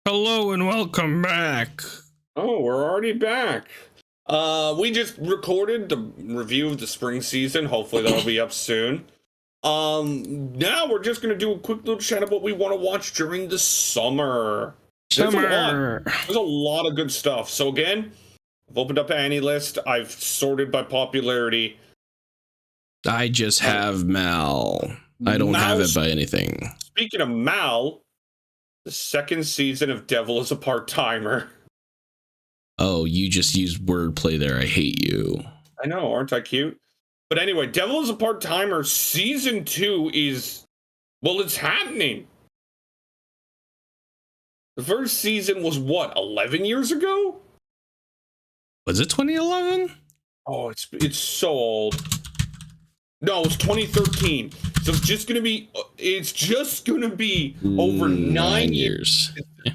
Hello and welcome back. Oh, we're already back. We just recorded the review of the spring season. Hopefully that'll be up soon. Now we're just gonna do a quick little chat of what we want to watch during the summer. There's a lot of good stuff. So again, I've opened up Annie list. I've sorted by popularity. I just have Mal. I don't have it by anything. Speaking of Mal, the second season of Devil is a Part-Timer. Oh, you just used wordplay there. I hate you. I know, aren't I cute? But anyway, Devil is a Part-Timer season 2 is, well, it's happening. The first season was what, 11 years ago? Was it 2011? Oh, it's so old. No, it's 2013. So it's just gonna be over 9 years.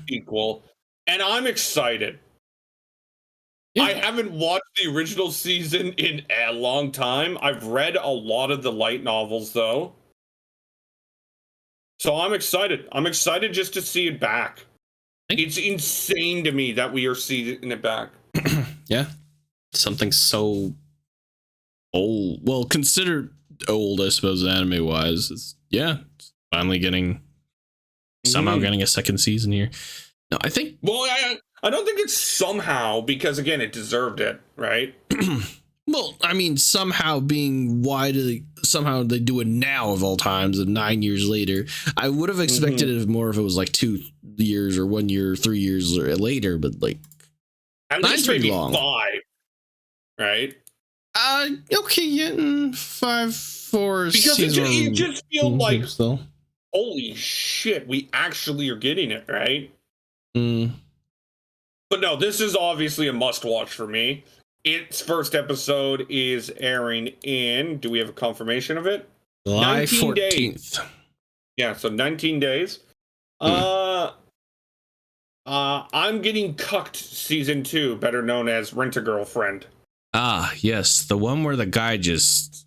Equal, and I'm excited. Yeah. I haven't watched the original season in a long time. I've read a lot of the light novels though. So I'm excited. I'm excited just to see it back. It's insane to me that we are seeing it back. Yeah. Something so old. Well, considered old, I suppose, anime wise. It's finally getting somehow getting a second season here. No, I think. Well, I don't think it's somehow, because again, it deserved it, right? Well, I mean, somehow being somehow they do it now of all times, and 9 years later. I would have expected it more if it was like 2 years or 1 year, 3 years later, but like at least maybe long. 5, right? Okay, yeah, 5, 4. Because you just feel like, holy shit, we actually are getting it, right? But no, this is obviously a must-watch for me. Its first episode is airing in, do we have a confirmation of it? July 14th. Days. Yeah, so 19 days. I'm getting Cucked season 2, better known as Rent-A-Girlfriend. Ah, yes, the one where the guy just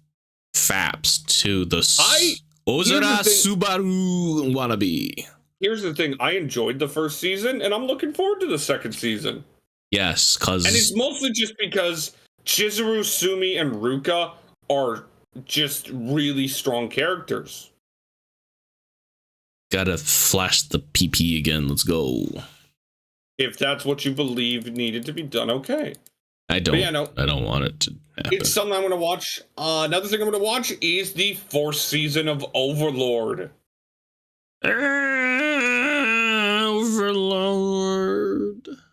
faps to the Ozura Subaru wannabe. Here's the thing, I enjoyed the first season, and I'm looking forward to the second season. Yes, and it's mostly just because Chizuru, Sumi, and Ruka are just really strong characters. Gotta flash the PP again. Let's go. If that's what you believe needed to be done, okay. I don't want it to happen. It's something I'm going to watch. Another thing I'm going to watch is the 4th season of Overlord. Overlord.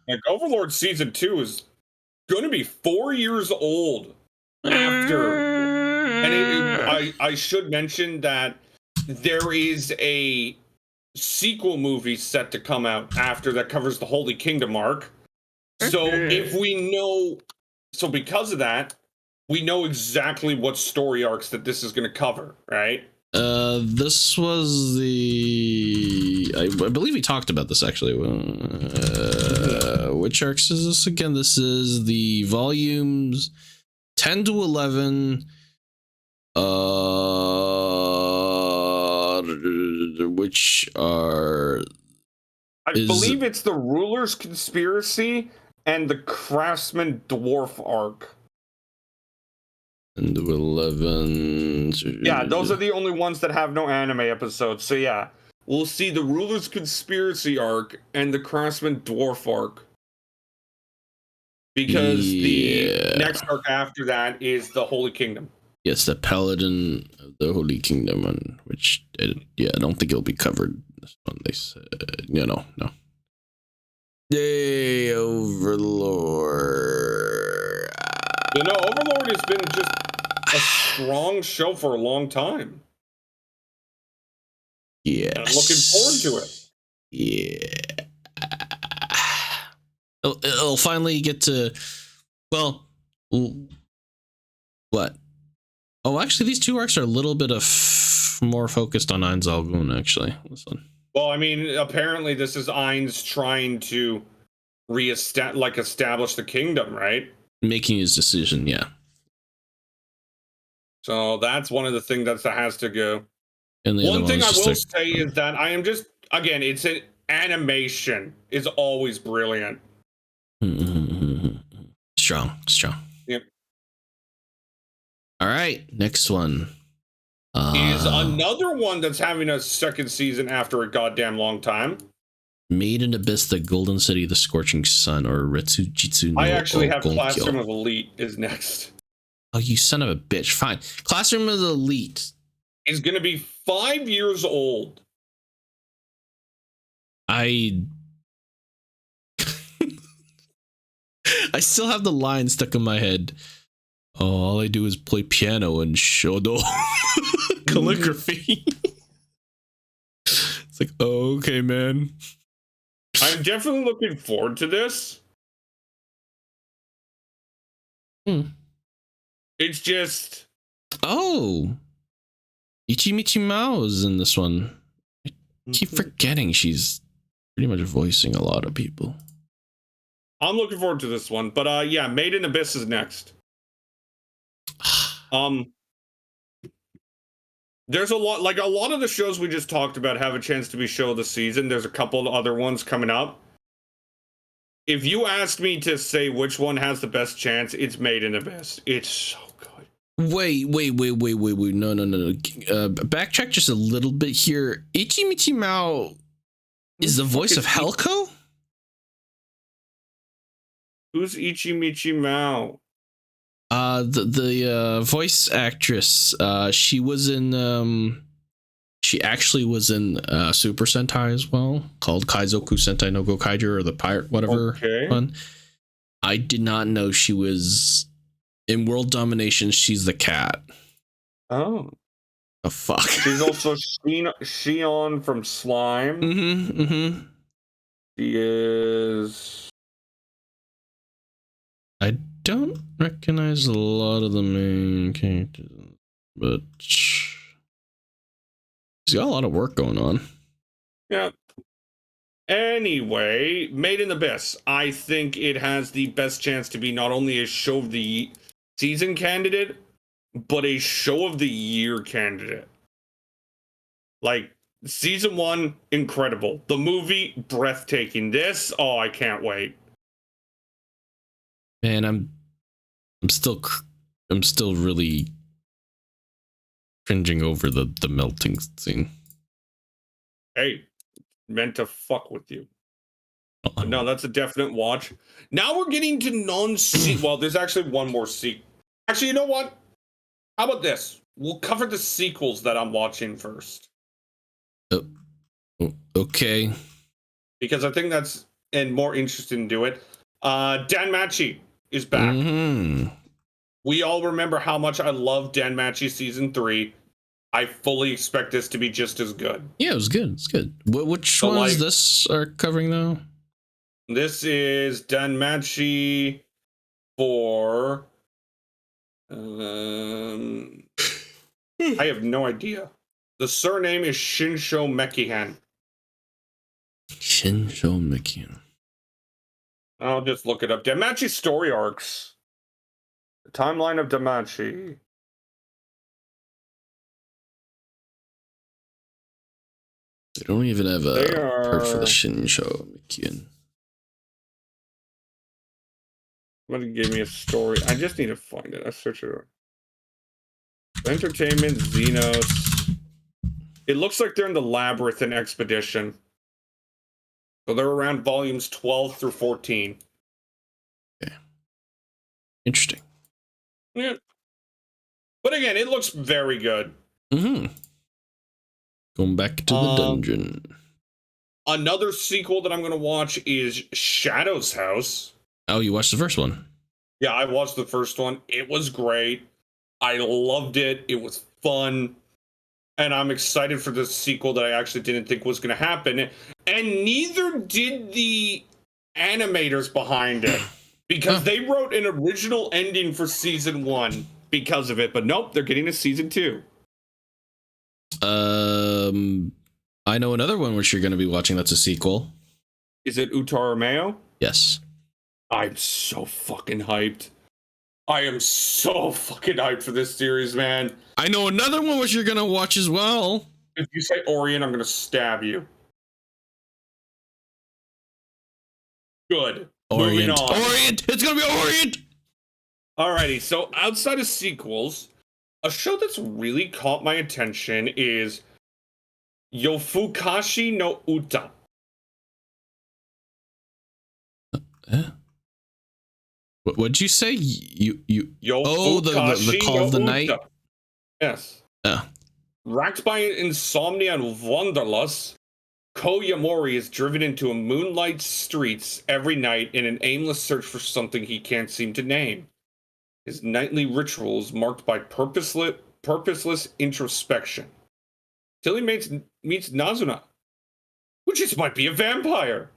Like, Overlord season 2 is going to be 4 years old after. And I should mention that there is a sequel movie set to come out after that covers the Holy Kingdom arc. So because of that, we know exactly what story arcs that this is going to cover, right? This was I believe we talked about this actually. Which arcs is this again? This is the volumes 10 to 11. Which are? I believe it's the Ruler's Conspiracy and the Craftsman Dwarf arc. And 11. Yeah, those are the only ones that have no anime episodes. So yeah, we'll see the Ruler's Conspiracy arc and the Craftsman Dwarf arc. Because the next arc after that is the Holy Kingdom. Yes, the Paladin of the Holy Kingdom, one, which I don't think it'll be covered. This one they said, no. Yay, Overlord. Overlord has been just a strong show for a long time. Yeah, I'm looking forward to it. Yeah, it'll finally get to. Well, what? Oh, actually, these 2 arcs are a little bit more focused on Ainz Al Ghun, actually. This one. Well, I mean, apparently this is Ainz trying to establish the kingdom, right? Making his decision, yeah. So that's one of the things that has to go. And one thing I will say is that I am just, again, animation is always brilliant. Strong. Yep. All right, next one Is another one that's having a second season after a goddamn long time. Made in Abyss, the Golden City, the Scorching Sun, or Retsujitsu no I actually have Ogonkyo. Classroom of Elite is next. Oh, you son of a bitch. Fine. Classroom of Elite is going to be 5 years old. I still have the line stuck in my head. Oh, all I do is play piano and shodo calligraphy. It's like, oh, okay, man. I'm definitely looking forward to this. It's just... Oh. Ichimichi Mao is in this one. I keep forgetting she's pretty much voicing a lot of people. I'm looking forward to this one. But yeah, Made in Abyss is next. There's a lot of the shows we just talked about have a chance to be show of the season. There's a couple of other ones coming up. If you asked me to say which one has the best chance, it's Made in Abyss. It's so good. Wait. No. Backtrack just a little bit here. Ichimichi Mao is the voice of Helko? Who's Ichimichi Mao? The voice actress, she was in she actually was in Super Sentai as well, called Kaizoku Sentai no Gokaiger, or the pirate whatever one. I did not know she was in World Domination. She's the cat. Oh. Oh fuck. She's also Shion from Slime. She is... I don't recognize a lot of the main characters, but she's got a lot of work going on. Yeah. Anyway, Made in Abyss. I think it has the best chance to be not only a show of the season candidate, but a show of the year candidate. Like, season 1, incredible. The movie, breathtaking. This, oh, I can't wait. Man, I'm still really cringing over the melting scene. Hey, meant to fuck with you. But no, that's a definite watch. Now we're getting to well, there's actually one more sequel. Actually, you know what? How about this? We'll cover the sequels that I'm watching first. Okay. Because I think that's more interesting to do it. Danmachi is back. We all remember how much I love Danmachi season 3. I fully expect this to be just as good. Yeah, it was good. It's good. Which one is this are covering now? This is Danmachi for... I have no idea. The surname is Shinsho Mekihan. Shinsho Mekihan. I'll just look it up. Danmachi story arcs. The timeline of Danmachi. They don't even have a part for the Shinsho Mekihan. Somebody gave me a story. I just need to find it. I search it. Entertainment, Xenos. It looks like they're in the Labyrinth and Expedition. So they're around volumes 12 through 14. Okay. Interesting. Yeah. But again, it looks very good. Going back to the dungeon. Another sequel that I'm going to watch is Shadow's House. Oh, you watched the first one? Yeah, I watched the first one. It was great. I loved it. It was fun. And I'm excited for the sequel that I actually didn't think was going to happen. And neither did the animators behind it. Because they wrote an original ending for season 1 because of it. But nope, they're getting a season 2. I know another one which you're going to be watching that's a sequel. Is it Utarameo? Yes. I'm so fucking hyped. I am so fucking hyped for this series, man. I know another one which you're going to watch as well. If you say Orient, I'm going to stab you. Good. Moving Orient. on. Orient! It's gonna be Orient! Alrighty, so outside of sequels, a show that's really caught my attention is Yofukashi no Uta. What'd you say? You Yofukashi the Call of the Night? Yes. Oh. Racked by insomnia and wanderlust, Koyamori is driven into a moonlight streets every night in an aimless search for something he can't seem to name. His nightly rituals marked by purposeless introspection. Till he meets Nazuna, who just might be a vampire.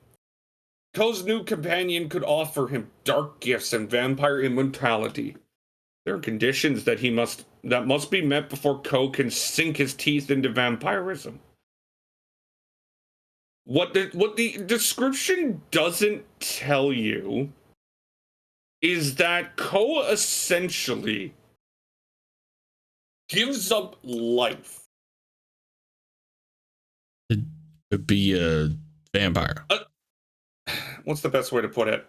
Ko's new companion could offer him dark gifts and vampire immortality. There are conditions that must be met before Ko can sink his teeth into vampirism. What the description doesn't tell you is that Ko essentially gives up life. To be a vampire. What's the best way to put it?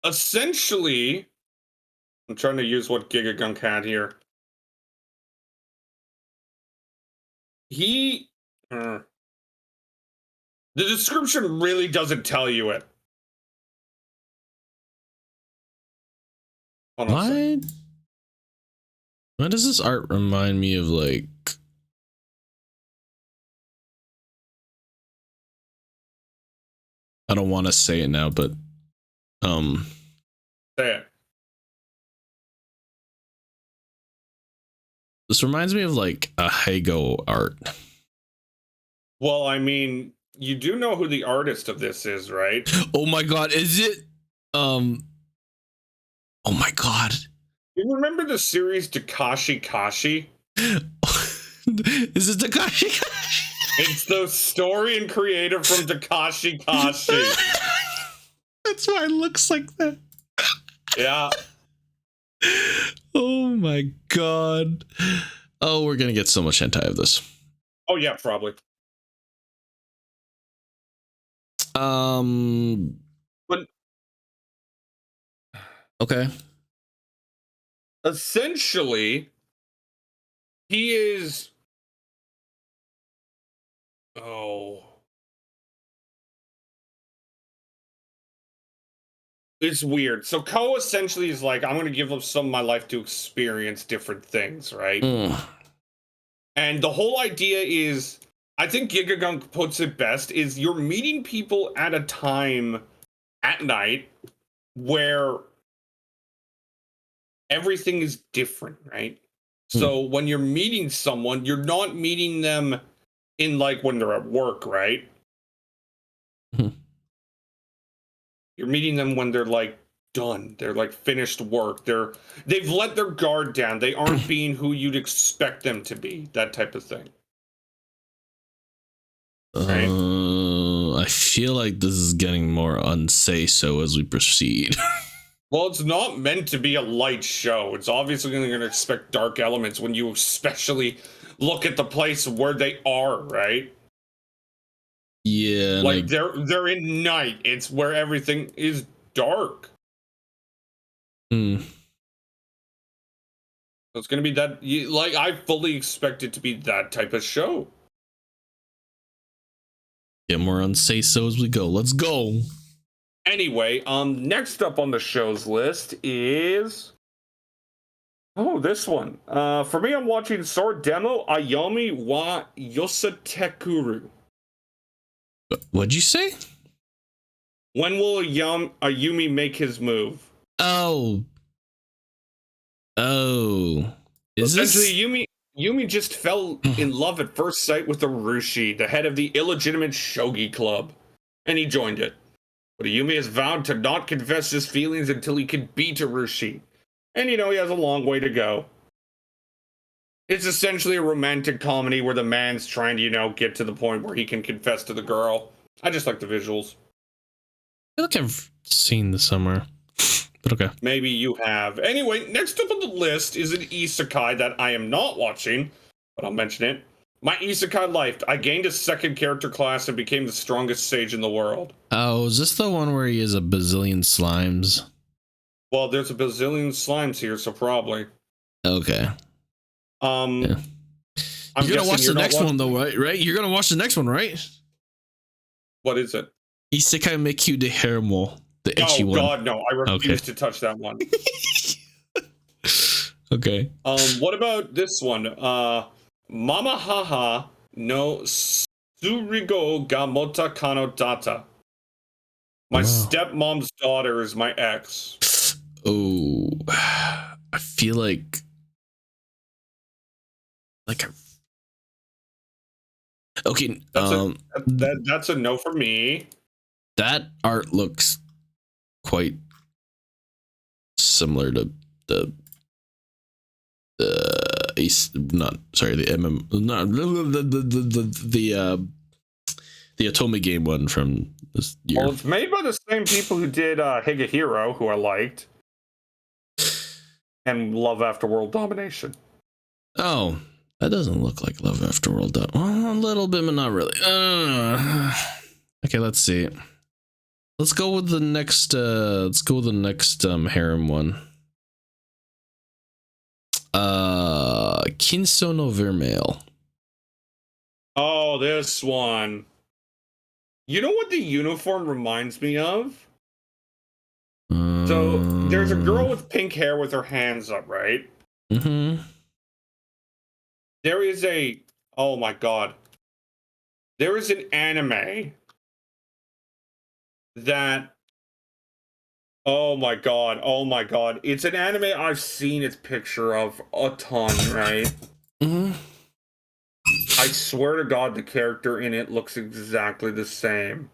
Essentially, I'm trying to use what Gigagunk had here. The description really doesn't tell you it. What? Why does this art remind me of like? I don't want to say it now, but say it. This reminds me of like a Hago art. Well, I mean, you do know who the artist of this is, right? Oh my god, is it? Oh my god. You remember the series Takashi Kashi? Is it Takashi Kashi? It's the story and creator from Takashi Kashi. That's why it looks like that. Yeah. Oh my god. Oh, we're gonna get so much hentai of this. Oh yeah, probably. But okay. Essentially, he is. It's weird. So Ko essentially is like, I'm going to give up some of my life to experience different things, right? And the whole idea is, I think Gigagunk puts it best, is you're meeting people at a time at night where everything is different, right? So when you're meeting someone, you're not meeting them in like when they're at work, right? You're meeting them when they're like done. They're like finished work. They've let their guard down. They aren't being who you'd expect them to be. That type of thing. Right? I feel like this is getting more unsay so as we proceed. Well, it's not meant to be a light show. It's obviously going to expect dark elements when you especially look at the place where they are, right? Yeah, like they're in night. It's where everything is dark. So it's gonna be that. Like I fully expect it to be that type of show. Get more unsay so as we go. Let's go. Anyway, next up on the show's list is this one. For me, I'm watching Sword Demo Ayomi wa Yosatekuru. What'd you say? When will Ayumi make his move? Oh. Is essentially Yumi just fell in love at first sight with Arushi, the head of the illegitimate shogi club, and he joined it. But Ayumi has vowed to not confess his feelings until he can beat Arushi. And he has a long way to go. It's essentially a romantic comedy where the man's trying to, get to the point where he can confess to the girl. I just like the visuals. I feel like I've seen this somewhere. But okay. Maybe you have. Anyway, next up on the list is an isekai that I am not watching, but I'll mention it. My isekai life. I gained a second character class and became the strongest sage in the world. Oh, is this the one where he has a bazillion slimes? Well, there's a bazillion slimes here, so probably. Okay. Yeah. You're gonna watch the next one though, right? You're gonna watch the next one, right? What is it? Isekai Meikyu de Hermo, the itchy one. Oh God, no! I refuse to touch that one. Okay. What about this one? Mama Haha no Surigo ga Mota Kano Data. My stepmom's daughter is my ex. Oh, I feel like okay. That's a no for me. That art looks quite similar to the Otome game one from this year. Well, it's made by the same people who did Higehiro, who I liked, and Love After World Domination. Oh, that doesn't look like Love After World Domination. Well, a little bit, but not really. Okay, let's see. Let's go with the next. harem one. Kinso no Vermeil. Oh, this one. You know what the uniform reminds me of? So there's a girl with pink hair with her hands up, right? Mm-hmm. There is a. Oh my God. There is an anime that. Oh my God. Oh my God. It's an anime I've seen its picture of a ton, right? Mm-hmm. I swear to God, the character in it looks exactly the same.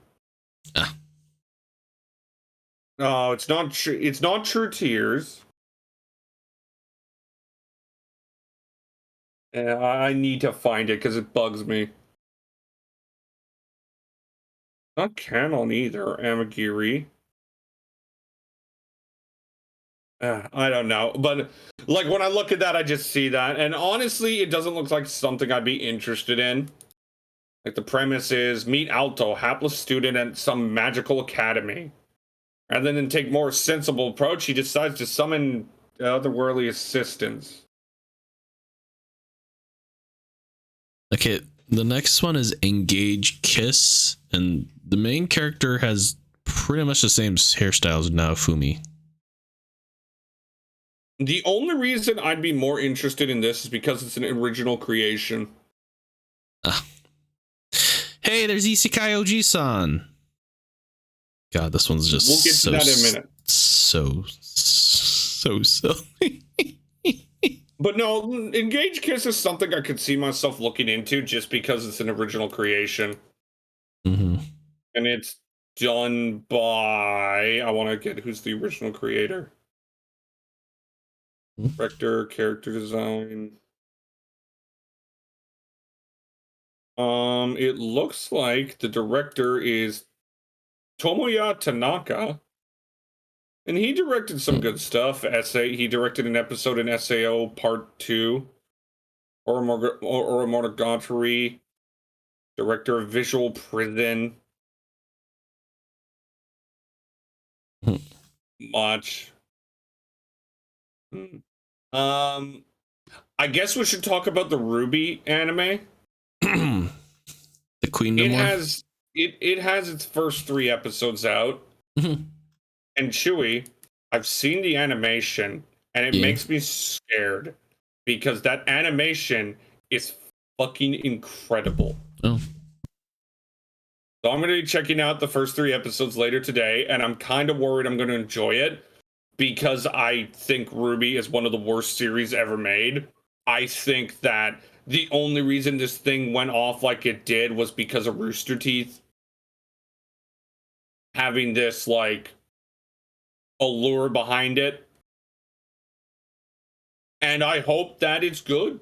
Oh, it's not true. It's not True Tears. I need to find it because it bugs me. Not canon either, Amagiri. I don't know, but like when I look at that, I just see that, and honestly, it doesn't look like something I'd be interested in. Like the premise is meet Alto, hapless student at some magical academy, and then take more sensible approach. He decides to summon otherworldly assistance. Okay, the next one is Engage Kiss, and the main character has pretty much the same hairstyle as Naofumi. The only reason I'd be more interested in this is because it's an original creation. Hey, there's Isekai OG-san. God, this one's just we'll get to that in a minute. So silly. But no, Engage Kiss is something I could see myself looking into just because it's an original creation. Mm-hmm. And it's done by... I want to get who's the original creator. Director, character design. It looks like the director is Tomoya Tanaka. And he directed some good stuff. He directed an episode in SAO Part 2. Or Monogatari. Director of Visual Prison. Much. I guess we should talk about the Ruby anime. The Queendom one? It has its first 3 episodes out. Mm-hmm. And Chewy, I've seen the animation, and it makes me scared because that animation is fucking incredible. Oh. So I'm going to be checking out the first 3 episodes later today, and I'm kind of worried I'm going to enjoy it because I think Ruby is one of the worst series ever made. I think that the only reason this thing went off like it did was because of Rooster Teeth having this, like, allure behind it. And I hope that it's good.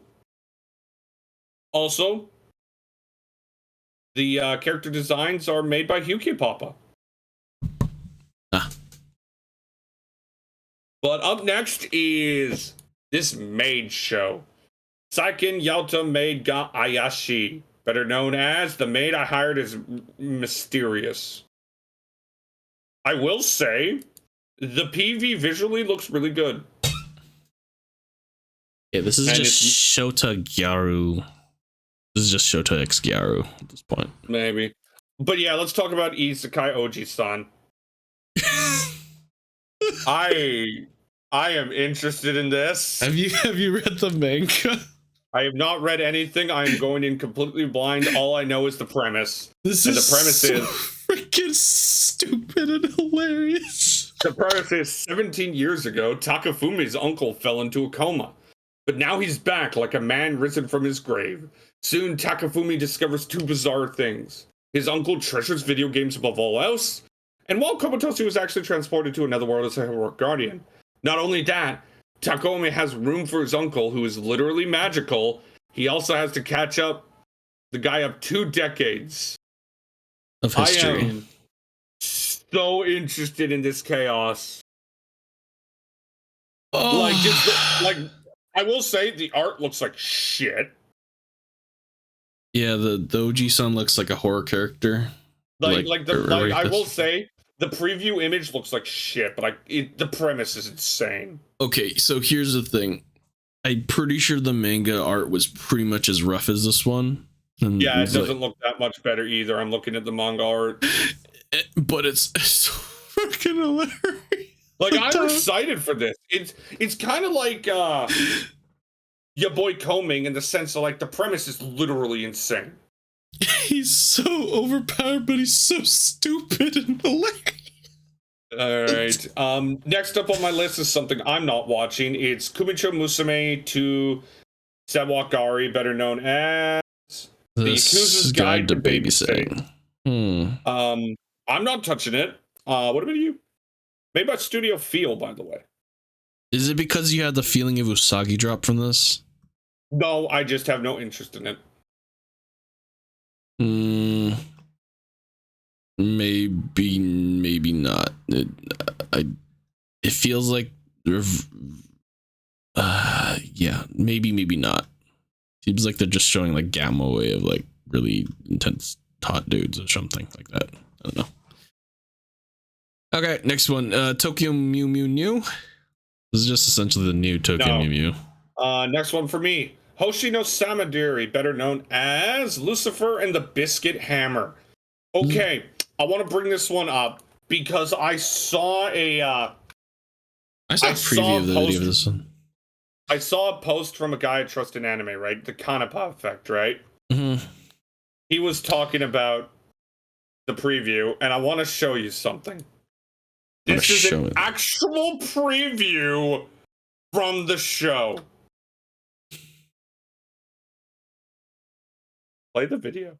Also, the character designs are made by Hyuki Papa. But up next is this maid show. Saiken Yalta Maid ga Ayashi, better known as the maid I hired is mysterious. I will say, the PV visually looks really good. Yeah, this is just Shota Gyaru. This is just Shota X Gyaru at this point. Maybe. But yeah, let's talk about Isekai Oji-san. I am interested in this. Have you read the manga? I have not read anything. I am going in completely blind. All I know is the premise. The premise is freaking stupid and hilarious. The premise is 17 years ago, Takafumi's uncle fell into a coma. But now he's back like a man risen from his grave. Soon, Takafumi discovers two bizarre things. His uncle treasures video games above all else, and while Komatose was actually transported to another world as a heroic guardian. Not only that, Takumi has room for his uncle, who is literally magical. He also has to catch up the guy up 2 decades of history. I am so interested in this chaos. Oh. Like I will say the art looks like shit. Yeah, the Oji-san looks like a horror character. I will say the preview image looks like shit, but the premise is insane. Okay, so here's the thing. I'm pretty sure the manga art was pretty much as rough as this one. And yeah, it doesn't look that much better either. I'm looking at the manga art. But it's so freaking hilarious. Like, I'm excited for this. It's kind of like your boy Combing in the sense of, like, the premise is literally insane. He's so overpowered, but he's so stupid and hilarious. All right. Next up on my list is something I'm not watching. It's Kumicho Musume to Sawakari, better known as The Yakuza's Guide to Babysitting. I'm not touching it. What about you? Made by Studio Feel, by the way. Is it because you had the feeling of Usagi drop from this? No, I just have no interest in it. Maybe not. It feels like yeah, maybe not. Seems like they're just showing like gamma way of like really intense hot dudes or something like that. I don't know. Okay, next one. Tokyo Mew Mew New. This is just essentially the new Tokyo Mew Mew. Next one for me. Hoshino Samadiri, better known as Lucifer and the Biscuit Hammer. Okay, I want to bring this one up because I saw a preview of the video of this one. I saw a post from a guy I trust in anime, right? The Kanapa effect, right? Mm-hmm. He was talking about the preview, and I want to show you something. This is an actual preview from the show. Play the video.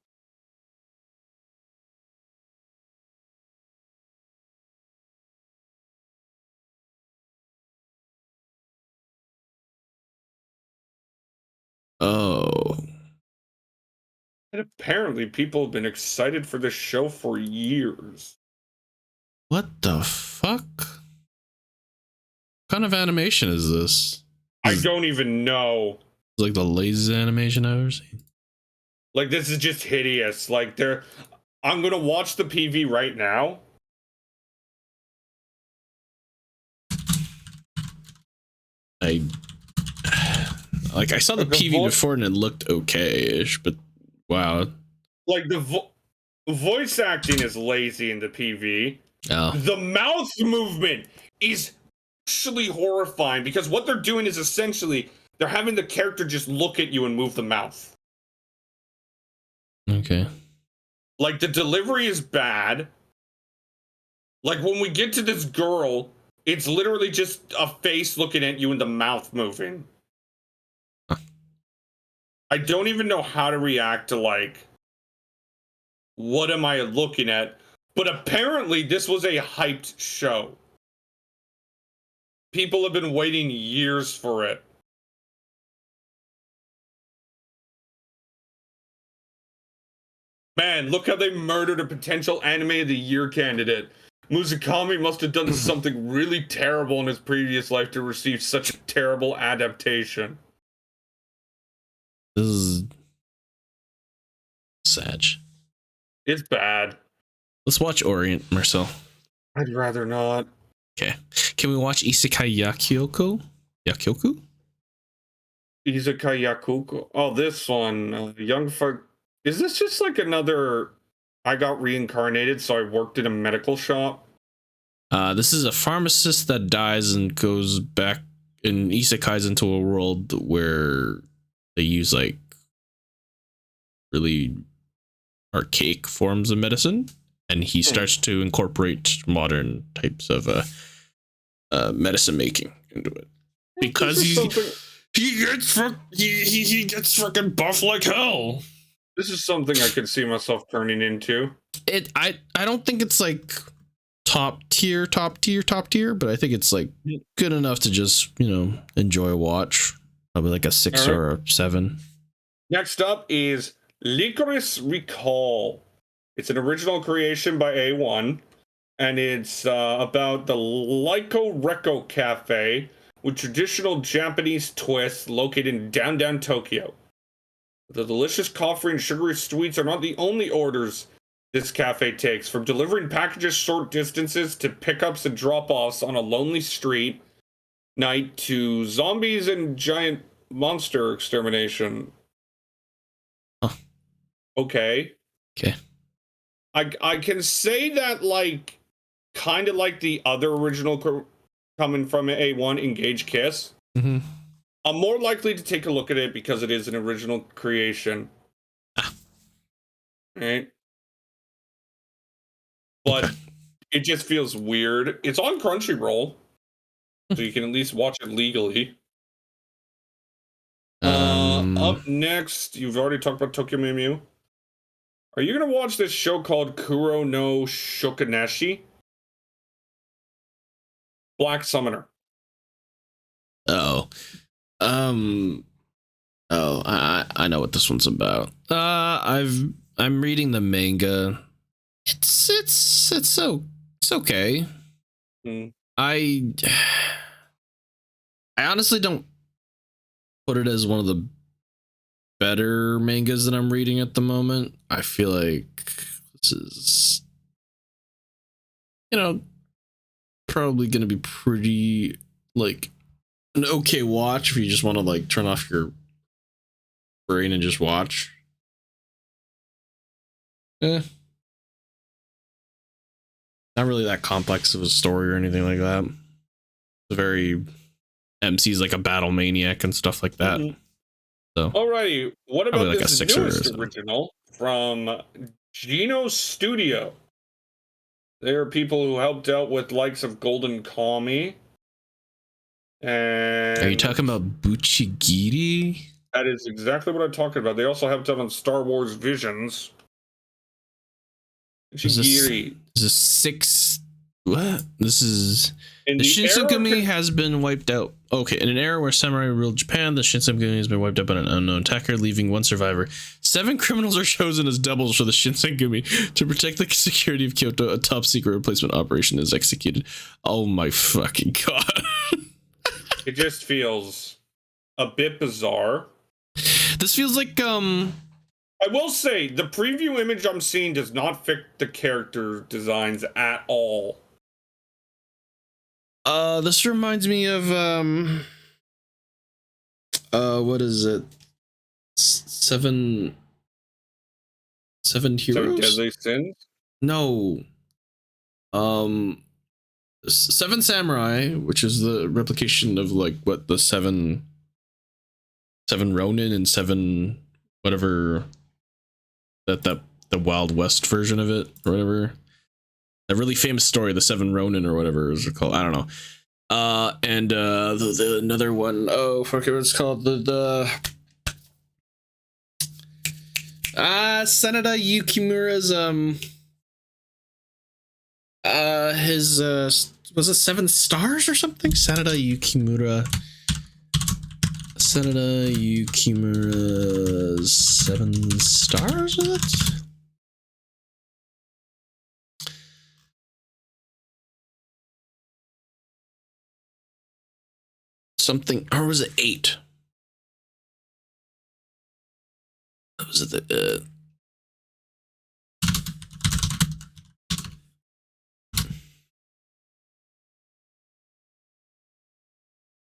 Oh. And apparently people have been excited for this show for years. What the fuck? What kind of animation is this? I don't even know. It's like the laziest animation I've ever seen. Like, this is just hideous. Like, I'm gonna watch the PV right now. I saw the PV before and it looked okay-ish, but wow. Like, the voice acting is lazy in the PV. Oh. The mouth movement is actually horrifying because what they're doing is essentially they're having the character just look at you and move the mouth. Okay. Like, the delivery is bad. Like, when we get to this girl, it's literally just a face looking at you and the mouth moving. Huh. I don't even know how to react to, like, what am I looking at? But apparently this was a hyped show. People have been waiting years for it. Man, look how they murdered a potential Anime of the Year candidate. Muzukami must have done something really terrible in his previous life to receive such a terrible adaptation. This is sad. It's bad. Let's watch Orient, Marcel. I'd rather not. Okay. Can we watch Isekai Yakyoko? Yakyoko? Isekai Yakuko. Oh, this one. Young fuck. Is this just like another? I got reincarnated, so I worked in a medical shop. This is a pharmacist that dies and goes back and isekais into a world where they use like really archaic forms of medicine, and he starts to incorporate modern types of medicine making into it because he gets fucking buff like hell. This is something I could see myself turning into. I don't think it's like top tier, but I think it's like good enough to just, enjoy a watch. Probably like a 6 or a 7. Next up is Licorice Recall. It's an original creation by A1, and it's about the Licorice Recall Cafe with traditional Japanese twists located in downtown Tokyo. The delicious coffee and sugary sweets are not the only orders this cafe takes, from delivering packages short distances to pickups and drop-offs on a lonely street night to zombies and giant monster extermination. Huh. Okay. I can say that, like, kind of like the other original coming from A1, Engage Kiss. Mm-hmm. I'm more likely to take a look at it because it is an original creation. Right? But it just feels weird. It's on Crunchyroll, so you can at least watch it legally. Up next, you've already talked about Tokyo Mew Mew. Are you gonna watch this show called Kuro no Shukaneshi? Black Summoner. I know what this one's about. I'm reading the manga. It's okay. I honestly don't put it as one of the better mangas that I'm reading at the moment. I feel like this is, probably gonna be pretty like an okay watch if you just want to like turn off your brain and just watch. Not really that complex of a story or anything like that. It's very MC's like a battle maniac and stuff like that. So alrighty, what about like this newest original from Geno Studio? There are people who helped out with likes of Golden Kami. And are you talking about Buchigiri? That is exactly what I'm talking about. They also helped out on Star Wars Visions. Buchigiri. This is 6. What? This is the Shinsengumi has been wiped out. Okay, in an era where samurai ruled Japan, the Shinsengumi has been wiped out by an unknown attacker, leaving one survivor. 7 criminals are chosen as doubles for the Shinsengumi to protect the security of Kyoto. A top secret replacement operation is executed. Oh my fucking god! It just feels a bit bizarre. This feels like I will say the preview image I'm seeing does not fit the character designs at all. This reminds me of what is it? Seven Heroes? 7 Deadly Sins? No. 7 Samurai, which is the replication of like what the 7 Ronin and 7 whatever that the Wild West version of it or whatever. A really famous story, the 7 Ronin or whatever is it called. I don't know. And the another one, oh fuck it, what's called the Sanada Yukimura's his was it 7 stars or something? Sanada Yukimura's 7 stars, is it? Something, or was it 8? was it the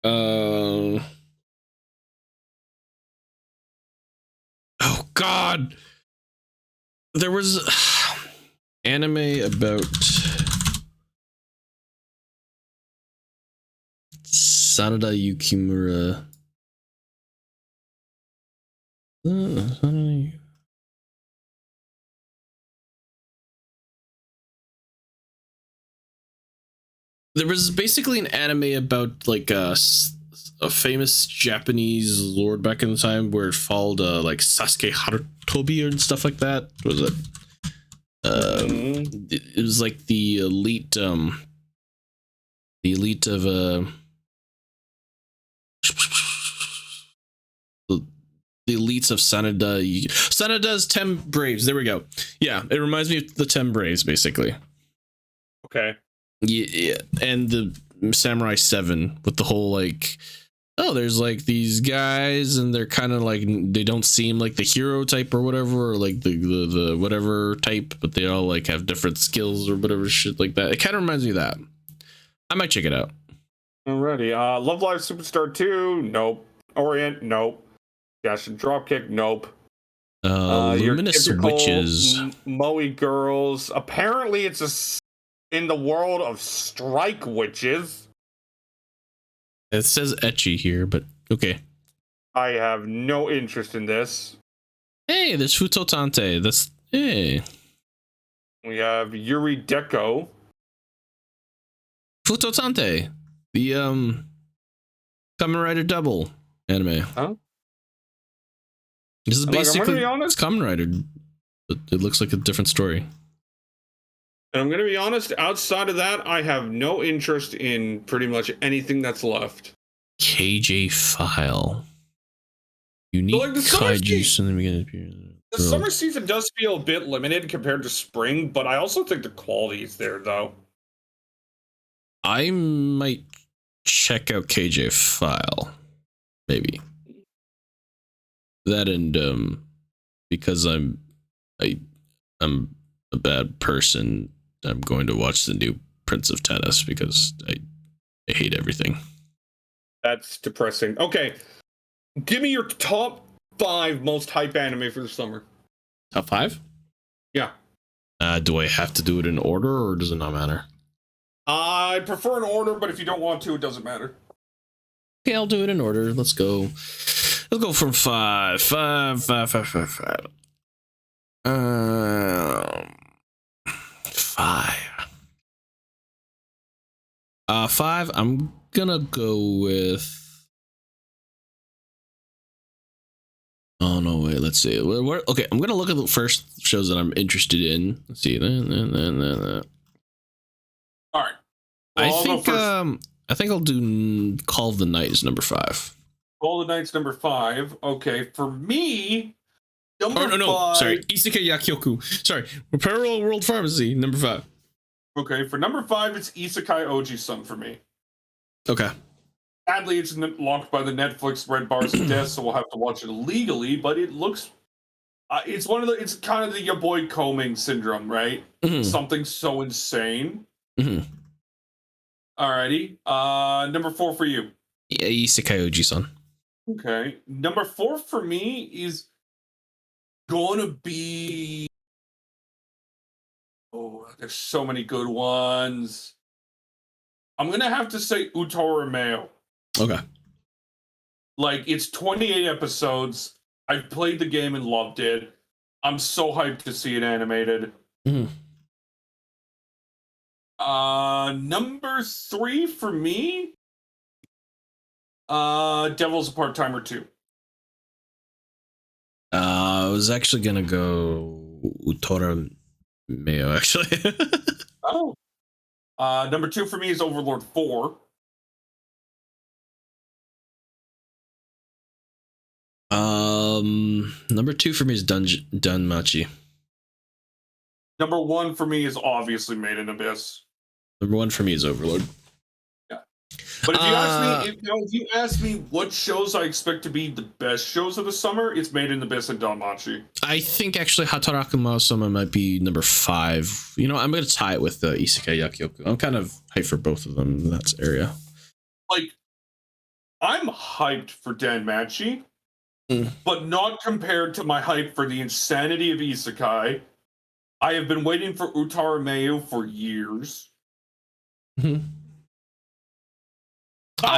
oh god, there was anime about Sanada Yukimura. There was basically an anime about like a famous Japanese lord back in the time where it followed like Sasuke Harutobi and stuff like that. What was it? It was like the elite of the elites of Sanada's 10 Braves. There we go. Yeah, it reminds me of the 10 Braves, basically. Okay. Yeah, and the Samurai 7 with the whole like, oh, there's like these guys and they're kind of like, they don't seem like the hero type or whatever, or like the whatever type, but they all like have different skills or whatever shit like that. It kind of reminds me of that. I might check it out. Alrighty. Love Live Superstar 2, nope. Orient, nope. Dash and Dropkick, nope. Luminous Witches. Moe Girls. Apparently it's in the world of Strike Witches. It says ecchi here, but okay. I have no interest in this. Hey, there's Futotante. That's hey. We have Yuri Deco. Futotante. The Kamen Rider Double anime. Huh? This is basically it's Kamen Rider, but it looks like a different story. And I'm going to be honest, outside of that, I have no interest in pretty much anything that's left. KJ File. Unique like kaiju in the beginning. The summer season does feel a bit limited compared to spring, but I also think the quality is there, though. I might check out KJ File. Maybe. That and because I'm a bad person, I'm going to watch the new Prince of Tennis because I hate everything. That's depressing. Okay, give me your top 5 most hype anime for the summer. Top 5? Yeah. Do I have to do it in order or does it not matter? I prefer an order, but if you don't want to, it doesn't matter. Okay, I'll do it in order. Let's go. Let's go from 5. 5. 5. I'm gonna go with. Oh no! Wait. Let's see. Okay, I'm gonna look at the first shows that I'm interested in. Let's see. All right. Well, I think I'll do Call of the Night as number 5. Call of the Night's number 5. Okay, for me, number 5. Sorry, Isekai Yakyoku. Sorry, Parallel World Pharmacy, number 5. Okay, for number 5, it's Isekai Oji-san for me. Okay. Sadly, it's locked by the Netflix Red Bars of Death, so we'll have to watch it illegally. But it looks, it's kind of the your boy combing syndrome, right? Mm-hmm. Something so insane. Mm-hmm. Alrighty, number 4 for you. Yeah, Isekai Oji-san. Okay, number 4 for me is gonna be. Oh, there's so many good ones. I'm gonna have to say Utorameo. Okay. Like, it's 28 episodes. I've played the game and loved it. I'm so hyped to see it animated. Mm-hmm. Number 3 for me, Devil's a Part-Timer 2. I was actually gonna go Utora Mayo, actually. Oh. Number 2 for me is Overlord 4. Number 2 for me is Danmachi. Number 1 for me is obviously Made in Abyss. Number 1 for me is Overlord. Yeah. But if you ask me what shows I expect to be the best shows of the summer, it's Made in Abyss and Danmachi. I think actually Hataraku Maosama might be number 5. You know, I'm gonna tie it with Isekai Yakyoku. I'm kind of hyped for both of them in that area. Like, I'm hyped for Danmachi, but not compared to my hype for the insanity of Isekai. I have been waiting for Utara Mayu for years.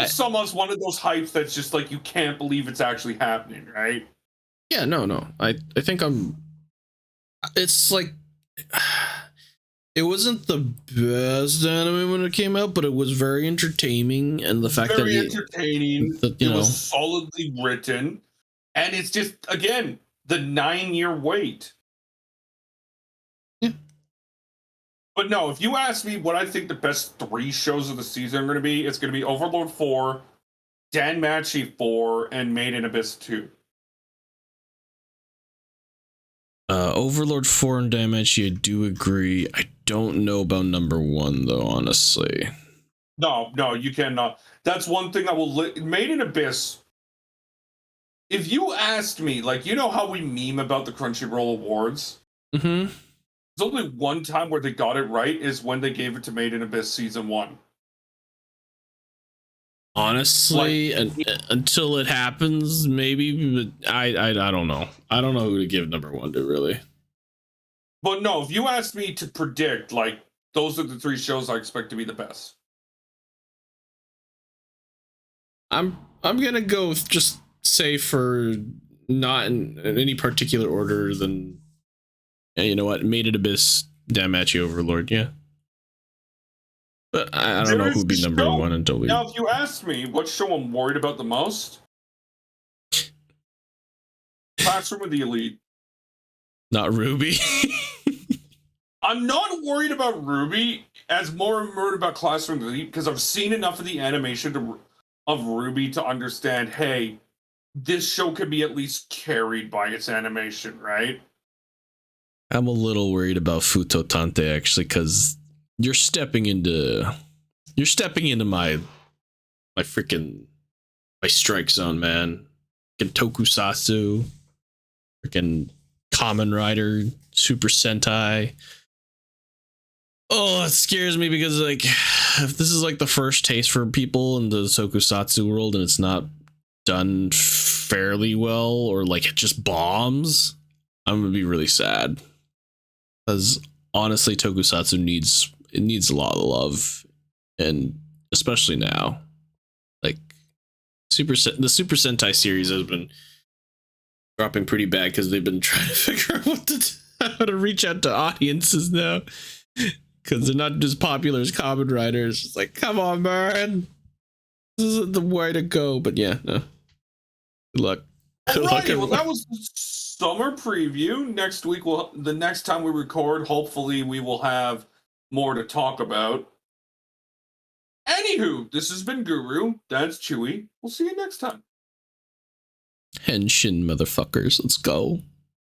Someone's one of those hypes that's just like you can't believe it's actually happening, right? Yeah, no. I think it's like it wasn't the best anime when it came out, but it was very entertaining, and the fact very that entertaining. It was solidly written, and it's just again the 9-year wait. Yeah. But no, if you ask me what I think the best 3 shows of the season are going to be, it's going to be Overlord 4, Danmachi 4, and Made in Abyss 2. Overlord 4 and Danmachi, I do agree. I don't know about number 1 though, honestly. No, you cannot. That's one thing I will. Made in Abyss. If you asked me, like, you know how we meme about the Crunchyroll Awards? Mm-hmm. There's only one time where they got it right, is when they gave it to Made in Abyss season 1. Honestly, until it happens, maybe, but I don't know. I don't know who to give number 1 to, really. But no, if you asked me to predict, like, those are the 3 shows I expect to be the best. I'm gonna go with just say for not in any particular order than, you know what, Made in Abyss, Danmachi, Overlord, yeah. But I don't know who'd be number 1 until we. Now, if you ask me what show I'm worried about the most, Classroom of the Elite. Not Ruby. I'm not worried about Ruby, as more worried about Classroom of the Elite, because I've seen enough of the animation of Ruby to understand, hey, this show could be at least carried by its animation, right? I'm a little worried about Futo Tante, actually, because you're stepping into my freaking strike zone, man. Freaking Tokusatsu, freaking Kamen Rider, Super Sentai. Oh, it scares me because, like, if this is like the first taste for people in the Tokusatsu world and it's not done fairly well, or like it just bombs, I'm gonna be really sad. Because honestly, Tokusatsu needs a lot of love, and especially now, like the Super Sentai series has been dropping pretty bad because they've been trying to figure out how to reach out to audiences now, because they're not just popular as Kamen Riders. It's like, come on, man, this isn't the way to go. But yeah, no. Good luck. Alrighty, well, that was the summer preview. Next week, the next time we record, hopefully we will have more to talk about. Anywho, this has been Guru. That's Chewy. We'll see you next time. Henshin, motherfuckers. Let's go.